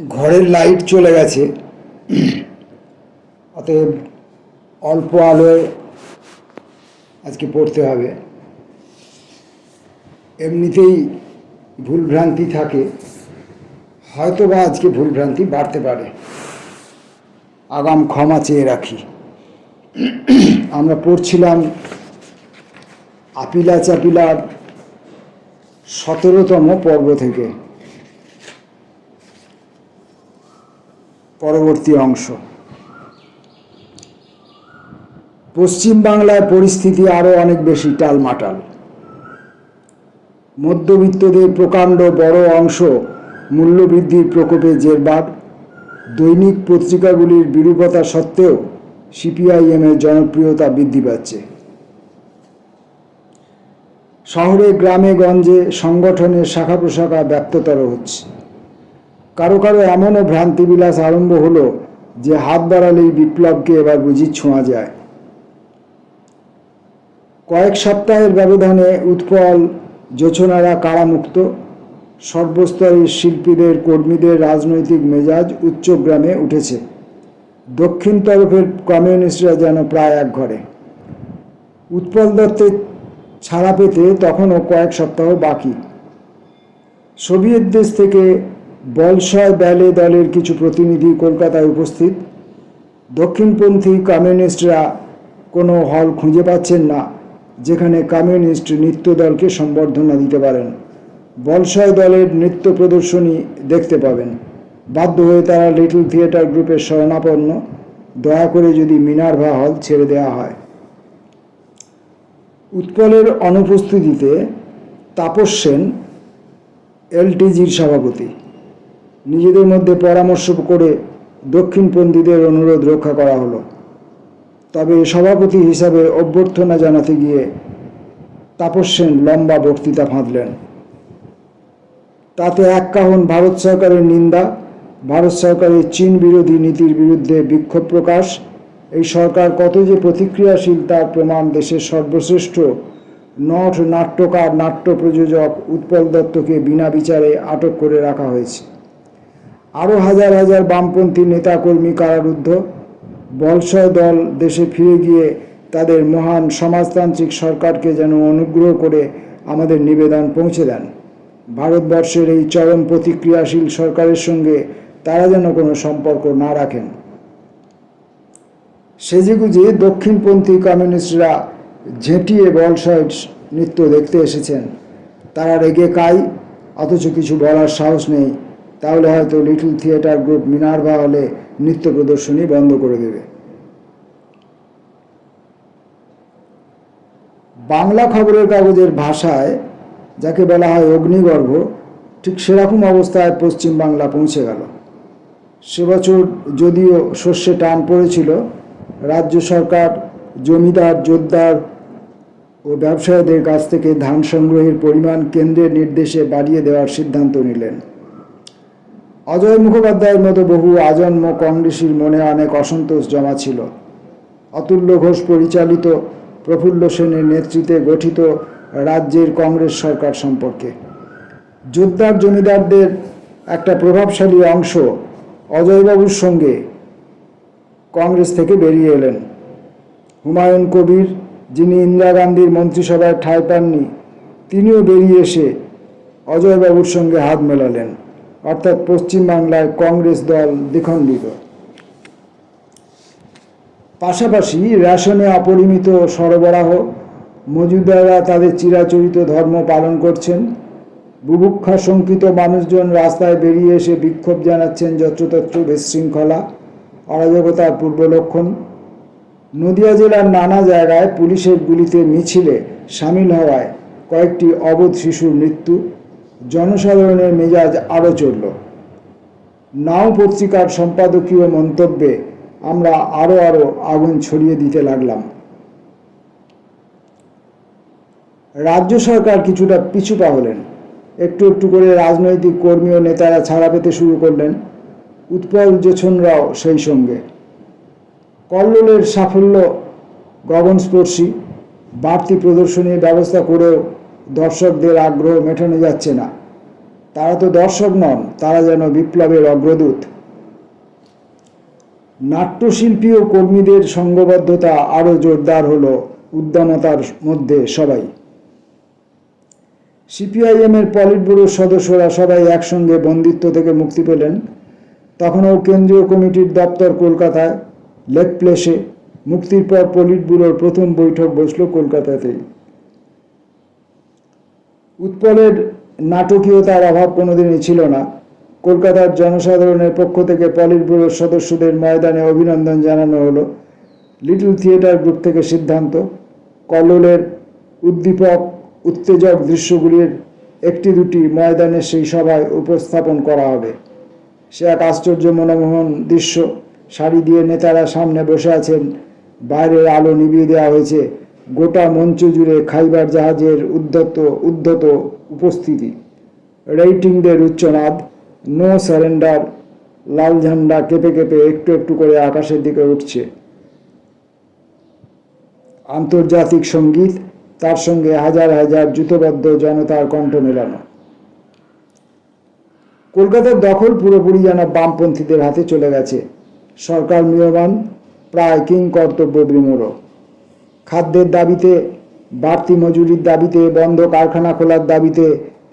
ঘরের লাইট চলে গেছে, অতএব অল্প আলোয় আজকে পড়তে হবে। এমনিতেই ভুলভ্রান্তি থাকে, হয়তো বা আজকে ভুলভ্রান্তি বাড়তে পারে, আগাম ক্ষমা চেয়ে রাখি। আমরা পড়ছিলাম আপিলা চাপিলার 17তম পর্ব থেকে পরবর্তী অংশ। পশ্চিমবাংলায় পরিস্থিতি আরও অনেক বেশি টালমাটাল। মধ্যবিত্তদের প্রকাণ্ড বড় অংশ মূল্যবৃদ্ধির প্রকোপে জেরবার। দৈনিক পত্রিকাগুলির বিরূপতা সত্ত্বেও সিপিআইএমের জনপ্রিয়তা বৃদ্ধি পাচ্ছে। শহরে গ্রামে গঞ্জে সংগঠনের শাখা প্রশাখা ব্যাপ্ততর হচ্ছে। কারো কারো এমনও ভ্রান্তিবিলাস আরম্ভ হলো যে হাত বাড়ালেই বিপ্লবকে এবার বুঝি ছোঁয়া যায়। কয়েক সপ্তাহের ব্যবধানে উৎপল জোছনারা কারামুক্ত। সর্বস্তরের শিল্পীদের কর্মীদের রাজনৈতিক মেজাজ উচ্চগ্রামে উঠেছে। দক্ষিণ তরফের কমিউনিস্টরা যেন প্রায় একঘরে। উৎপল দত্তের ছাড়া পেতে তখনও কয়েক সপ্তাহ বাকি। সোভিয়েত দেশ থেকে বলশয় ব্যালে দলের কিছু প্রতিনিধি কলকাতায় উপস্থিত। দক্ষিণপন্থী কমিউনিস্টরা কোনো হল খুঁজে পাচ্ছেন না যেখানে কমিউনিস্ট নৃত্য দলকে সম্বর্ধনা দিতে পারেন। বলশয় দলের নৃত্য প্রদর্শনী দেখতে পাবেন। বাধ্য হয়ে তারা লিটল থিয়েটার গ্রুপের শরণাপন্ন। দয়া করে যদি মিনার্ভা হল ছেড়ে দেওয়া হয়। উৎপলের অনুপস্থিতিতে তাপস সেন এলটিজির সভাপতি। নিজেদের মধ্যে পরামর্শ করে দক্ষিণপন্থীদের অনুরোধ রক্ষা করা হলো। তবে সভাপতি হিসাবে অভ্যর্থনা জানাতে গিয়ে তাপস সেন লম্বা বক্তৃতা ফাঁদলেন। তাতে এক কাহন ভারত সরকারের নিন্দা, ভারত সরকারের চীন বিরোধী নীতির বিরুদ্ধে বিক্ষোভ প্রকাশ, এই সরকার কত যে প্রতিক্রিয়াশীল তার প্রমাণ দেশের সর্বশ্রেষ্ঠ নট নাট্যকার নাট্য প্রযোজক উৎপল দত্তকে বিনা বিচারে আটক করে রাখা হয়েছে। আরও হাজার হাজার বামপন্থী নেতাকর্মী কারারুদ্ধ। বলশয় দল দেশে ফিরে গিয়ে তাদের মহান সমাজতান্ত্রিক সরকারকে যেন অনুগ্রহ করে আমাদের নিবেদন পৌঁছে দেন। ভারতবর্ষের এই চরম প্রতিক্রিয়াশীল সরকারের সঙ্গে তারা যেন কোনো সম্পর্ক না রাখেন। সেজেগুজে দক্ষিণপন্থী কমিউনিস্টরা ঝেঁটিয়ে বলশয় নৃত্য দেখতে এসেছেন। তারা রেগে কাই, অথচ কিছু বলার সাহস নেই। তাহলে হয়তো লিটল থিয়েটার গ্রুপ মিনার্ভা হলে নৃত্য প্রদর্শনী বন্ধ করে দেবে। বাংলা খবরের কাগজের ভাষায় যাকে বলা হয় অগ্নিগর্ভ, ঠিক সেরকম অবস্থায় পশ্চিমবাংলা পৌঁছে গেল। সে বছর যদিও শস্যে টান পড়েছিল, রাজ্য সরকার জমিদার জোতদার ও ব্যবসায়ীদের কাছ থেকে ধান সংগ্রহের পরিমাণ কেন্দ্রের নির্দেশে বাড়িয়ে দেওয়ার সিদ্ধান্ত নিলেন। অজয় মুখোপাধ্যায়ের মতো বহু আজন্ম কংগ্রেসীর মনে অনেক অসন্তোষ জমা ছিল অতুল্য ঘোষ পরিচালিত প্রফুল্ল সেনের নেতৃত্বে গঠিত রাজ্যের কংগ্রেস সরকার সম্পর্কে। জোতদার জমিদারদের একটা প্রভাবশালী অংশ অজয়বাবুর সঙ্গে কংগ্রেস থেকে বেরিয়ে এলেন। হুমায়ুন কবির, যিনি ইন্দিরা গান্ধীর মন্ত্রিসভায় ঠাঁই পাননি, তিনিও বেরিয়ে এসে অজয়বাবুর সঙ্গে হাত মেলালেন। অর্থাৎ পশ্চিমবাংলায় কংগ্রেস দল দ্বিখণ্ডিত। পাশাপাশি রেশনে অপরিমিত সরবরাহ, মজুদাররা তাদের চিরাচরিত ধর্ম পালন করছেন। বুভুক্ষা শঙ্কিত মানুষজন রাস্তায় বেরিয়ে এসে বিক্ষোভ জানাচ্ছেন যত্রতত্র বিশৃঙ্খলা, অরাজকতার পূর্ব লক্ষণ। নদিয়া জেলার নানা জায়গায় পুলিশের গুলিতে মিছিলে সামিল হওয়ায় কয়েকটি অবোধ শিশুর মৃত্যু। জনসাধারণের মেজাজ আরও চড়ল। নাও পত্রিকার সম্পাদকীয় মন্তব্যে আমরা আরও আগুন ছড়িয়ে দিতে লাগলাম। রাজ্য সরকার কিছুটা পিছু পা হলেন। একটু একটু করে রাজনৈতিক কর্মী ও নেতারা ছাড়া পেতে শুরু করলেন। উৎপল জোছনরাও সেই সঙ্গে। কল্লোলের সাফল্য গগনস্পর্শী। বাড়তি প্রদর্শনীর ব্যবস্থা করেও দর্শকদের আগ্রহ মেটানো যাচ্ছে না। তারা তো দর্শক নন, তারা যেন বিপ্লবের অগ্রদূত। নাট্যশিল্পী ও কর্মীদের সংঘবদ্ধতা আরও জোরদার হলো উদ্দামতার মধ্যে সবাই। সিপিআইএমের পলিট ব্যুরোর সদস্যরা সবাই একসঙ্গে বন্দিত্ব থেকে মুক্তি পেলেন। তখনও কেন্দ্রীয় কমিটির দপ্তর কলকাতায়, লেক প্লেসে। মুক্তির পর পলিট ব্যুরোর প্রথম বৈঠক বসল কলকাতাতেই। উৎপলের নাটকীয়তার অভাব কোনোদিনই ছিল না। কলকাতার জনসাধারণের পক্ষ থেকে পলিট ব্যুরোর সদস্যদের ময়দানে অভিনন্দন জানানো হলো। লিটল থিয়েটার গ্রুপ থেকে সিদ্ধান্ত, কল্লোলের উদ্দীপক উত্তেজক দৃশ্যগুলির একটি দুটি ময়দানে সেই সভায় উপস্থাপন করা হবে। সে এক আশ্চর্য মনোমোহন দৃশ্য। সারি দিয়ে নেতারা সামনে বসে আছেন, বাইরের আলো নিভিয়ে দেওয়া হয়েছে। গোটা মঞ্চ জুড়ে খাইবার জাহাজের উদ্ধত উপস্থিতি, রেটিংদের উচ্চনাদ, নো সারেন্ডার, লাল ঝান্ডা কেঁপে কেঁপে একটু একটু করে আকাশের দিকে উঠছে। আন্তর্জাতিক সঙ্গীত, তার সঙ্গে হাজার হাজার জুতোবদ্ধ জনতার কণ্ঠ মেলানো। কলকাতার দখল পুরোপুরি যেন বামপন্থীদের হাতে চলে গেছে। সরকার ম্রিয়মাণ, প্রায় কিং কর্তব্য বিমূঢ়। খাদ্যের দাবিতে, বাড়তি মজুরির দাবিতে, বন্ধ কারখানা খোলার দাবিতে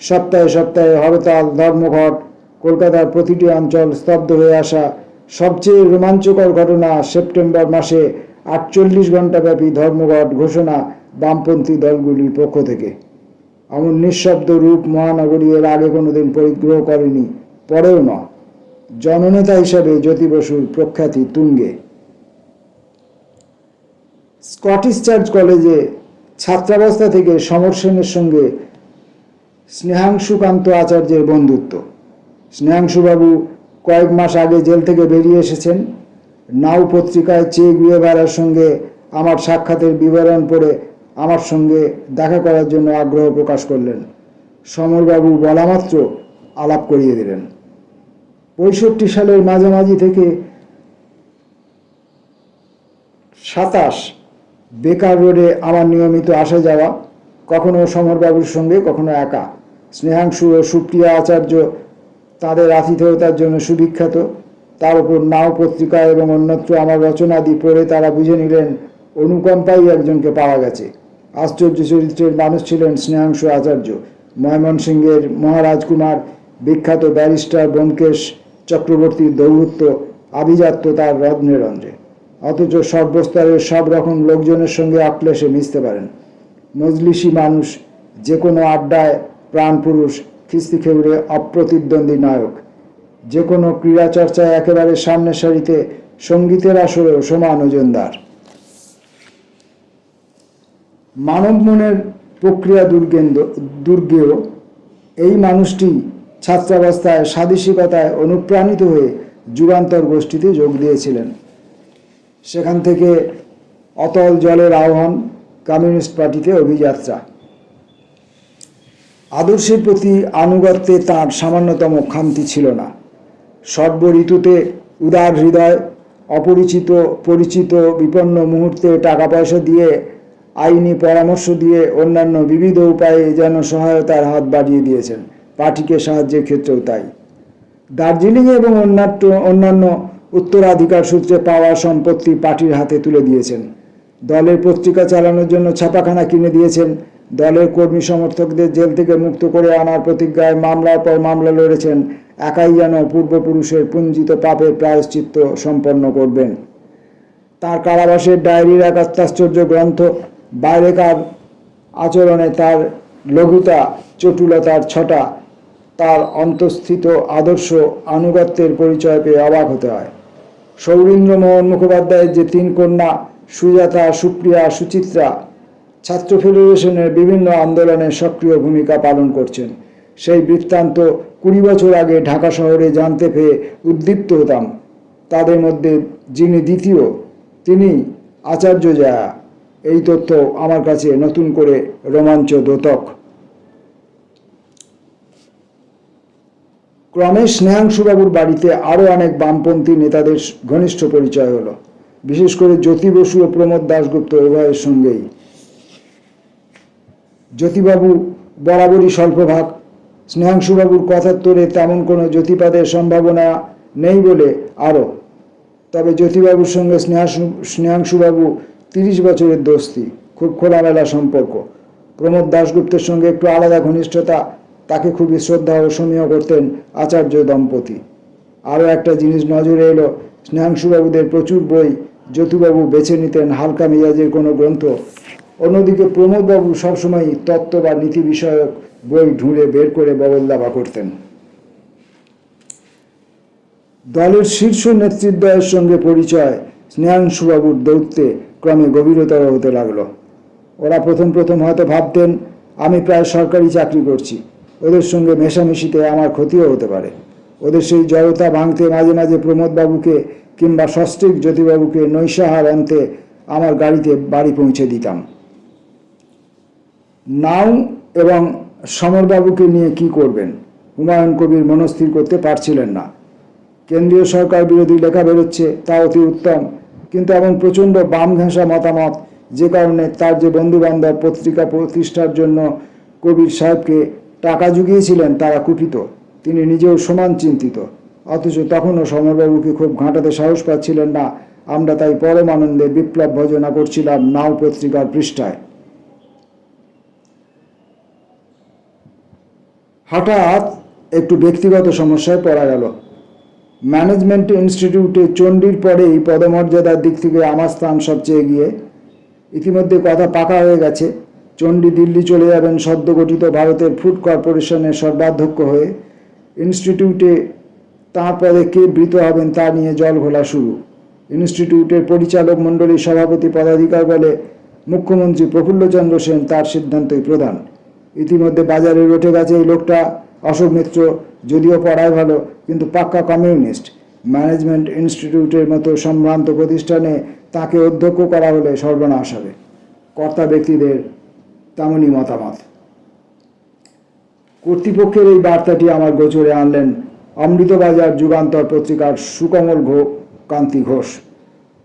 সপ্তাহে সপ্তাহে হরতাল, ধর্মঘট। কলকাতার প্রতিটি অঞ্চল স্তব্ধ হয়ে আসা। সবচেয়ে রোমাঞ্চকর ঘটনা, সেপ্টেম্বর মাসে 48 ঘণ্টাব্যাপী ধর্মঘট ঘোষণা বামপন্থী দলগুলির পক্ষ থেকে। এমন নিঃশব্দ রূপ মহানগরী এর আগে কোনোদিন পরিগ্রহ করেনি, পরেও না। জননেতা হিসাবে জ্যোতি বসুর প্রখ্যাতি তুঙ্গে। স্কটিশ চার্চ কলেজে ছাত্রাবস্থা থেকে সমর সেনের সঙ্গে স্নেহাংশুকান্ত আচার্যের বন্ধুত্ব। স্নেহাংশুবাবু কয়েক মাস আগে জেল থেকে বেরিয়ে এসেছেন। নাও পত্রিকায় চে গুয়েভারার সঙ্গে আমার সাক্ষাতের বিবরণ পড়ে আমার সঙ্গে দেখা করার জন্য আগ্রহ প্রকাশ করলেন। সমরবাবু বলামাত্র আলাপ করিয়ে দিলেন। 65 সালের মাঝামাঝি থেকে 27 বেকার রোডে আমার নিয়মিত আসা যাওয়া, কখনো সমরবাবুর সঙ্গে, কখনো একা। স্নেহাংশু ও সুপ্রিয়া আচার্য তাদের আতিথেয়তার জন্য সুবিখ্যাত। তার উপর নাও পত্রিকা এবং অন্যত্র আমার রচনাদি পড়ে তারা বুঝে নিলেন অনুকম্পাই একজনকে পাওয়া গেছে। আশ্চর্য চরিত্রের মানুষ ছিলেন স্নেহাংশু আচার্য। ময়মনসিংহের মহারাজকুমার, বিখ্যাত ব্যারিস্টার ব্যোমকেশ চক্রবর্তীর দৌহিত্য, আভিজাত্য তার রন্ধ্রে রন্ধ্রে। অথচ সর্বস্তরের সব রকম লোকজনের সঙ্গে আক্লেশে মিশতে পারেন। মজলিসি মানুষ, যে কোনো আড্ডায় প্রাণপুরুষ, খিস্তি খেউড়ে অপ্রতিদ্বন্দ্বী নায়ক। যে কোনো ক্রীড়া চর্চায় একেবারে সামনের সারিতে, সঙ্গীতের আসরেও সমান ওজনদার। মানব মনের প্রক্রিয়া দুর্গেও এই মানুষটি ছাত্রাবস্থায় স্বাদেশিকতায় অনুপ্রাণিত হয়ে যুগান্তর গোষ্ঠীতে যোগ দিয়েছিলেন। সেখান থেকে অতল জলের আহ্বান, কমিউনিস্ট পার্টিতে অভিযাত্রা। আদর্শের প্রতি আনুগত্যে তাঁর সামান্যতম খামতি ছিল না। সর্ব ঋতুতে উদার হৃদয়, অপরিচিত পরিচিত বিপন্ন মুহূর্তে টাকা পয়সা দিয়ে, আইনি পরামর্শ দিয়ে, অন্যান্য বিবিধ উপায়ে যেন সহায়তার হাত বাড়িয়ে দিয়েছেন। পার্টিকে সাহায্যের ক্ষেত্রেও তাই। দার্জিলিংয়ে এবং অন্যান্য উত্তরাধিকার সূত্রে পাওয়া সম্পত্তি পার্টির হাতে তুলে দিয়েছেন। দলের পত্রিকা চালানোর জন্য ছাপাখানা কিনে দিয়েছেন। দলের কর্মী সমর্থকদের জেল থেকে মুক্ত করে আনার প্রতিজ্ঞায় মামলার পর মামলা লড়েছেন। একাই যেন পূর্বপুরুষের পুঞ্জিত পাপের প্রায়শ্চিত্ত সম্পন্ন করবেন। তার কারাবাসের ডায়েরির এক অত্যাশ্চর্য গ্রন্থ। বাইরেকার আচরণে তার লঘুতা, চটুলতার ছটা, তার অন্তঃস্থিত আদর্শ আনুগত্যের পরিচয় পেয়ে অবাক হতে হয়। সৌরীন্দ্রমোহন মুখোপাধ্যায়ের যে 3 কন্যা, সুজাতা, সুপ্রিয়া, সুচিত্রা, ছাত্র ফেডারেশনের বিভিন্ন আন্দোলনে সক্রিয় ভূমিকা পালন করছেন, সেই বৃত্তান্ত 20 বছর আগে ঢাকা শহরে জানতে পেয়ে উদ্দীপ্ত হতাম। তাদের মধ্যে যিনি দ্বিতীয়, তিনি আচার্য জয়া। এই তথ্য আমার কাছে নতুন করে রোমাঞ্চদ্যোতক। ক্রমে স্নেহাংশুবাবুর বাড়িতে আরও অনেক বামপন্থী নেতাদের ঘনিষ্ঠ পরিচয় হলো, বিশেষ করে জ্যোতি বসু ও প্রমোদ দাশগুপ্ত উভয়ের সঙ্গেই। জ্যোতিবাবু বরাবরই স্বল্পভাগ, স্নেহাংশুবাবুর কথার তোরে তেমন কোনো জ্যোতিপাতের সম্ভাবনা নেই বলে আরও। তবে জ্যোতিবাবুর সঙ্গে স্নেহাংশুবাবু 30 বছরের দোস্তি, খুব খোলামেলা সম্পর্ক। প্রমোদ দাশগুপ্তের সঙ্গে একটু আলাদা ঘনিষ্ঠতা, তাকে খুবই শ্রদ্ধা ও সমীহ করতেন আচার্য দম্পতি। আরও একটা জিনিস নজরে এলো, স্নেহাংশুবাবুদের প্রচুর বই জ্যোতিবাবু বেছে নিতেন হালকা মেজাজের কোনো গ্রন্থ। অন্যদিকে প্রমোদবাবু সবসময় তত্ত্ব বা নীতি বিষয়ক বই ঢুঁড়ে বের করে বগলদাবা করতেন। দলের শীর্ষ নেতৃত্বের সঙ্গে পরিচয় স্নেহাংশুবাবুর দৌত্যে ক্রমে গভীরতর হতে লাগলো। ওরা প্রথম প্রথম হয়তো ভাবতেন আমি প্রায় সরকারি চাকরি করছি, ওদের সঙ্গে মেশামেশিতে আমার ক্ষতিও হতে পারে। ওদের সেই জড়তা ভাঙতে মাঝে মাঝে প্রমোদবাবুকে কিংবা সস্ত্রীক জ্যোতিবাবুকে নৈশাহার অন্তে আমার গাড়িতে বাড়ি পৌঁছে দিতাম। নাও এবং সমরবাবুকে নিয়ে কি করবেন, হুমায়ুন কবির মনস্থির করতে পারছিলেন না। কেন্দ্রীয় সরকার বিরোধী লেখা বেরোচ্ছে, তা অতি উত্তম, কিন্তু এমন প্রচণ্ড বাম ঘেঁষা মতামত, যে কারণে তার যে বন্ধুবান্ধব পত্রিকা প্রতিষ্ঠার জন্য কবির সাহেবকে টাকা জুগিয়েছিলেন তারা কুপিত, তিনি নিজেও সমান চিন্তিত। অথচ তখনও সমরবাবুকে খুব ঘাঁটাতে সাহস পাচ্ছিলেন না। আমরা তাই পরম আনন্দে বিপ্লব ভজনা করছিলাম নাও পত্রিকার পৃষ্ঠায়। হঠাৎ একটু ব্যক্তিগত সমস্যায় পড়া গেল। ম্যানেজমেন্ট ইনস্টিটিউটে চণ্ডীর পরেই পদমর্যাদার দিক থেকে আমার স্থান সবচেয়ে এগিয়ে। ইতিমধ্যে কথা পাকা হয়ে গেছে, চণ্ডী দিল্লি চলে যাবেন সদ্য গঠিত ভারতের ফুড কর্পোরেশনের সর্বাধ্যক্ষ হয়ে। ইনস্টিটিউটে তাঁর পদে কে বৃত হবেন তা নিয়ে জল ঘোলা শুরু। ইনস্টিটিউটের পরিচালক মণ্ডলীর সভাপতি পদাধিকার বলে মুখ্যমন্ত্রী প্রফুল্লচন্দ্র সেন তার সিদ্ধান্তই প্রধান। ইতিমধ্যে বাজারে উঠে গেছে এই লোকটা, অশোক মিত্র, যদিও পড়ায় ভালো কিন্তু পাক্কা কমিউনিস্ট। ম্যানেজমেন্ট ইনস্টিটিউটের মতো সম্ভ্রান্ত প্রতিষ্ঠানে তাকে অধ্যক্ষ করা হলে সর্বনাশ হবে। কর্তা ব্যক্তিদের তেমনই মতামত। কর্তৃপক্ষের এই বার্তাটি আমার গোচরে আনলেন অমৃতবাজার যুগান্তর পত্রিকার সুকমল কান্তি ঘোষ।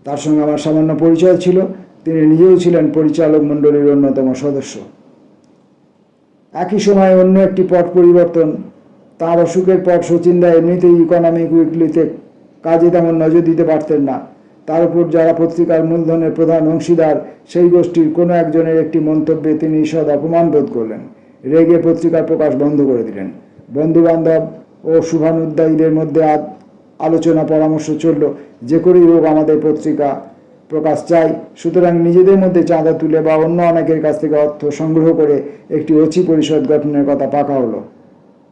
তার সঙ্গে আমার সামান্য পরিচয় ছিল, তিনি নিজেও ছিলেন পরিচালক মণ্ডলীর অন্যতম সদস্য। একই সময়ে অন্য একটি পট পরিবর্তন। তার অসুখের পর শচীনদা এমনিতেই ইকোনমিক উইকলিতে কাজে তেমন নজর দিতে পারতেন না। তার উপর যারা পত্রিকার মূলধনের প্রধান অংশীদার, সেই গোষ্ঠীর কোনো একজনের একটি মন্তব্যে তিনি ঈষৎ অপমান বোধ করলেন। রেগে পত্রিকার প্রকাশ বন্ধ করে দিলেন। বন্ধুবান্ধব ও শুভানুদ্দায়ীদের মধ্যে আলোচনা পরামর্শ চলল, যে করেই হোক আমাদের পত্রিকা প্রকাশ চাই, সুতরাং নিজেদের মধ্যে চাঁদা তুলে বা অন্য অনেকের কাছ থেকে অর্থ সংগ্রহ করে একটি অচি পরিষদ গঠনের কথা পাকা হলো।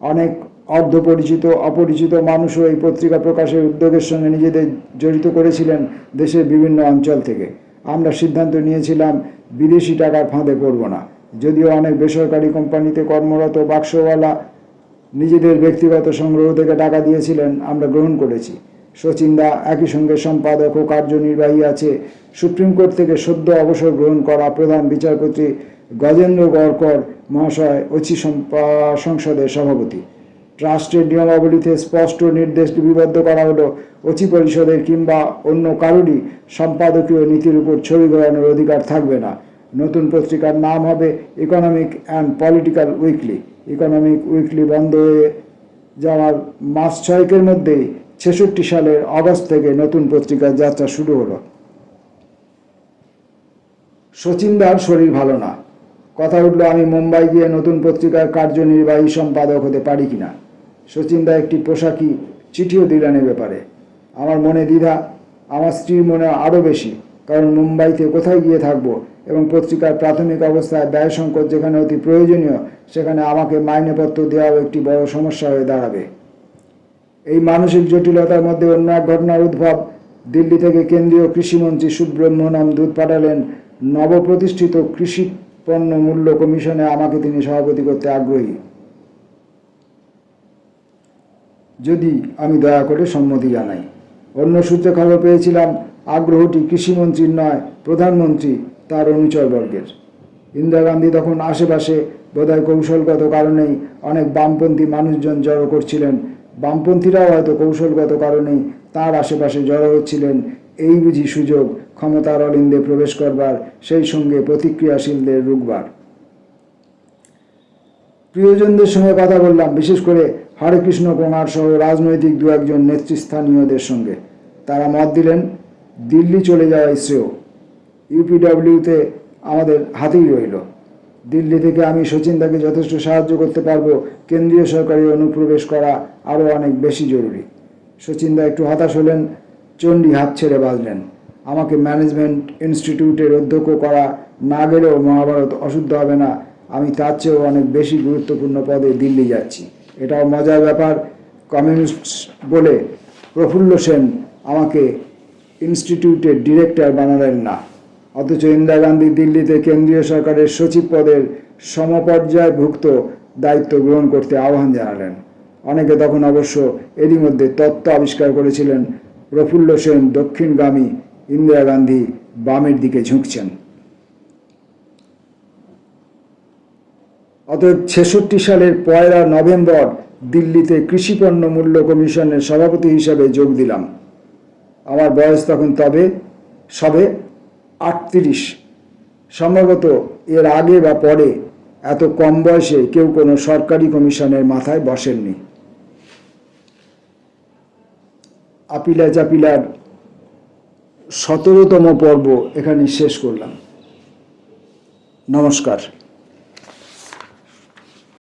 অনেক অর্ধপরিচিত অপরিচিত মানুষও এই পত্রিকা প্রকাশের উদ্যোগের সঙ্গে নিজেদের জড়িত করেছিলেন দেশের বিভিন্ন অঞ্চল থেকে। আমরা সিদ্ধান্ত নিয়েছিলাম বিদেশি টাকার ফাঁদে পড়ব না। যদিও অনেক বেসরকারি কোম্পানিতে কর্মরত বাক্সওয়ালা নিজেদের ব্যক্তিগত সংগ্রহ থেকে টাকা দিয়েছিলেন, আমরা গ্রহণ করেছি। শচীনদা একই সঙ্গে সম্পাদক ও কার্যনির্বাহী আছে। সুপ্রিম কোর্ট থেকে সদ্য অবসর গ্রহণ করা প্রধান বিচারপতি গজেন্দ্র গড়কর মহাশয় অচি সংসদের সভাপতি। ট্রাস্টের নিয়মাবলীতে স্পষ্ট নির্দেশ লিপিবদ্ধ করা হলো, অচি পরিষদের কিংবা অন্য কারোরই সম্পাদকীয় নীতির উপর ছবি ঘোরানোর অধিকার থাকবে না। নতুন পত্রিকার নাম হবে economic and political weekly. Economic weekly বন্ধ হয়ে যাওয়ার মাস 6 মধ্যেই 66 সালের অগস্ট থেকে নতুন পত্রিকার যাত্রা শুরু হলো। শচীনদার শরীর ভালো না। কথা উঠলো আমি মুম্বাই গিয়ে নতুন পত্রিকার কার্যনির্বাহী সম্পাদক হতে পারি কিনা। শচীনদা একটি পোশাকি চিঠিও দিলেন এ ব্যাপারে। আমার মনে দ্বিধা, আমার স্ত্রীর মনে আরও বেশি, কারণ মুম্বাইতে কোথায় গিয়ে থাকবো এবং পত্রিকার প্রাথমিক অবস্থায় ব্যয় সংকট যেখানে অতি প্রয়োজনীয়, সেখানে আমাকে মাইনেপত্র দেওয়াও একটি বড় সমস্যা হয়ে দাঁড়াবে। এই মানসিক জটিলতার মধ্যে অন্য এক ঘটনার উদ্ভব। দিল্লি থেকে কেন্দ্রীয় কৃষিমন্ত্রী সুব্রহ্মণ্যম দূত পাঠালেন। নবপ্রতিষ্ঠিত কৃষি পণ্য মূল্য কমিশনে আমাকে তিনি সভাপতি করতে আগ্রহী, যদি আমি দয়া করে সম্মতি জানাই। অন্য সূত্রে খবর পেয়েছিলাম আগ্রহটি কৃষিমন্ত্রীর নয়, প্রধানমন্ত্রী তার অনুচরবর্গের। ইন্দিরা গান্ধী তখন আশেপাশে, বোধহয় কৌশলগত কারণেই অনেক বামপন্থী মানুষজন জড়ো করছিলেন। বামপন্থীরাও হয়তো কৌশলগত কারণেই তার আশেপাশে জড়ো হচ্ছিলেন। এই বুঝি সুযোগ ক্ষমতার অলিন্দে প্রবেশ করবার, সেই সঙ্গে প্রতিক্রিয়াশীলদের রুখবার। প্রিয়জনদের সঙ্গে কথা বললাম, বিশেষ করে হরেকৃষ্ণ কুমার সহ রাজনৈতিক দু একজন নেতৃস্থানীয়দের সঙ্গে। তারা মত দিলেন দিল্লি চলে যাওয়াই শ্রেয়। ইউপিডব্লিউতে আমাদের হাতেই রইল। দিল্লি থেকে আমি শচীনদাকে যথেষ্ট সাহায্য করতে পারবো, কেন্দ্রীয় সরকারি অনুপ্রবেশ করা আরও অনেক বেশি জরুরি। শচীনদা একটু হতাশ হলেন, চণ্ডী হাত ছেড়ে বাঁচলেন। আমাকে ম্যানেজমেন্ট ইনস্টিটিউটের অধ্যক্ষ করা না গেলেও মহাভারত অশুদ্ধ হবে না, আমি তার চেয়েও অনেক বেশি গুরুত্বপূর্ণ পদে দিল্লি যাচ্ছি। এটাও মজার ব্যাপার, কমিউনিস্ট বলে প্রফুল্ল সেন আমাকে ইনস্টিটিউটের ডিরেক্টর বানালেন না, অথচ ইন্দিরা গান্ধী দিল্লিতে কেন্দ্রীয় সরকারের সচিব পদের সমপর্যায়ভুক্ত দায়িত্ব গ্রহণ করতে আহ্বান জানালেন। অনেকে তখন অবশ্য এরই মধ্যে তত্ত্ব আবিষ্কার করেছিলেন প্রফুল্ল সেন দক্ষিণগামী, ইন্দিরা গান্ধী বামের দিকে ঝুঁকছেন। অতএব 1966 সালের 1 নভেম্বর দিল্লিতে কৃষিপণ্য মূল্য কমিশনের সভাপতি হিসাবে যোগ দিলাম। আমার বয়স তখন সবে 38। সম্ভবত এর আগে বা পরে এত কম বয়সে কেউ কোনো সরকারি কমিশনের মাথায় বসেননি। আপিলা চাপিলার 17তম পর্ব এখানে শেষ করলাম। নমস্কার।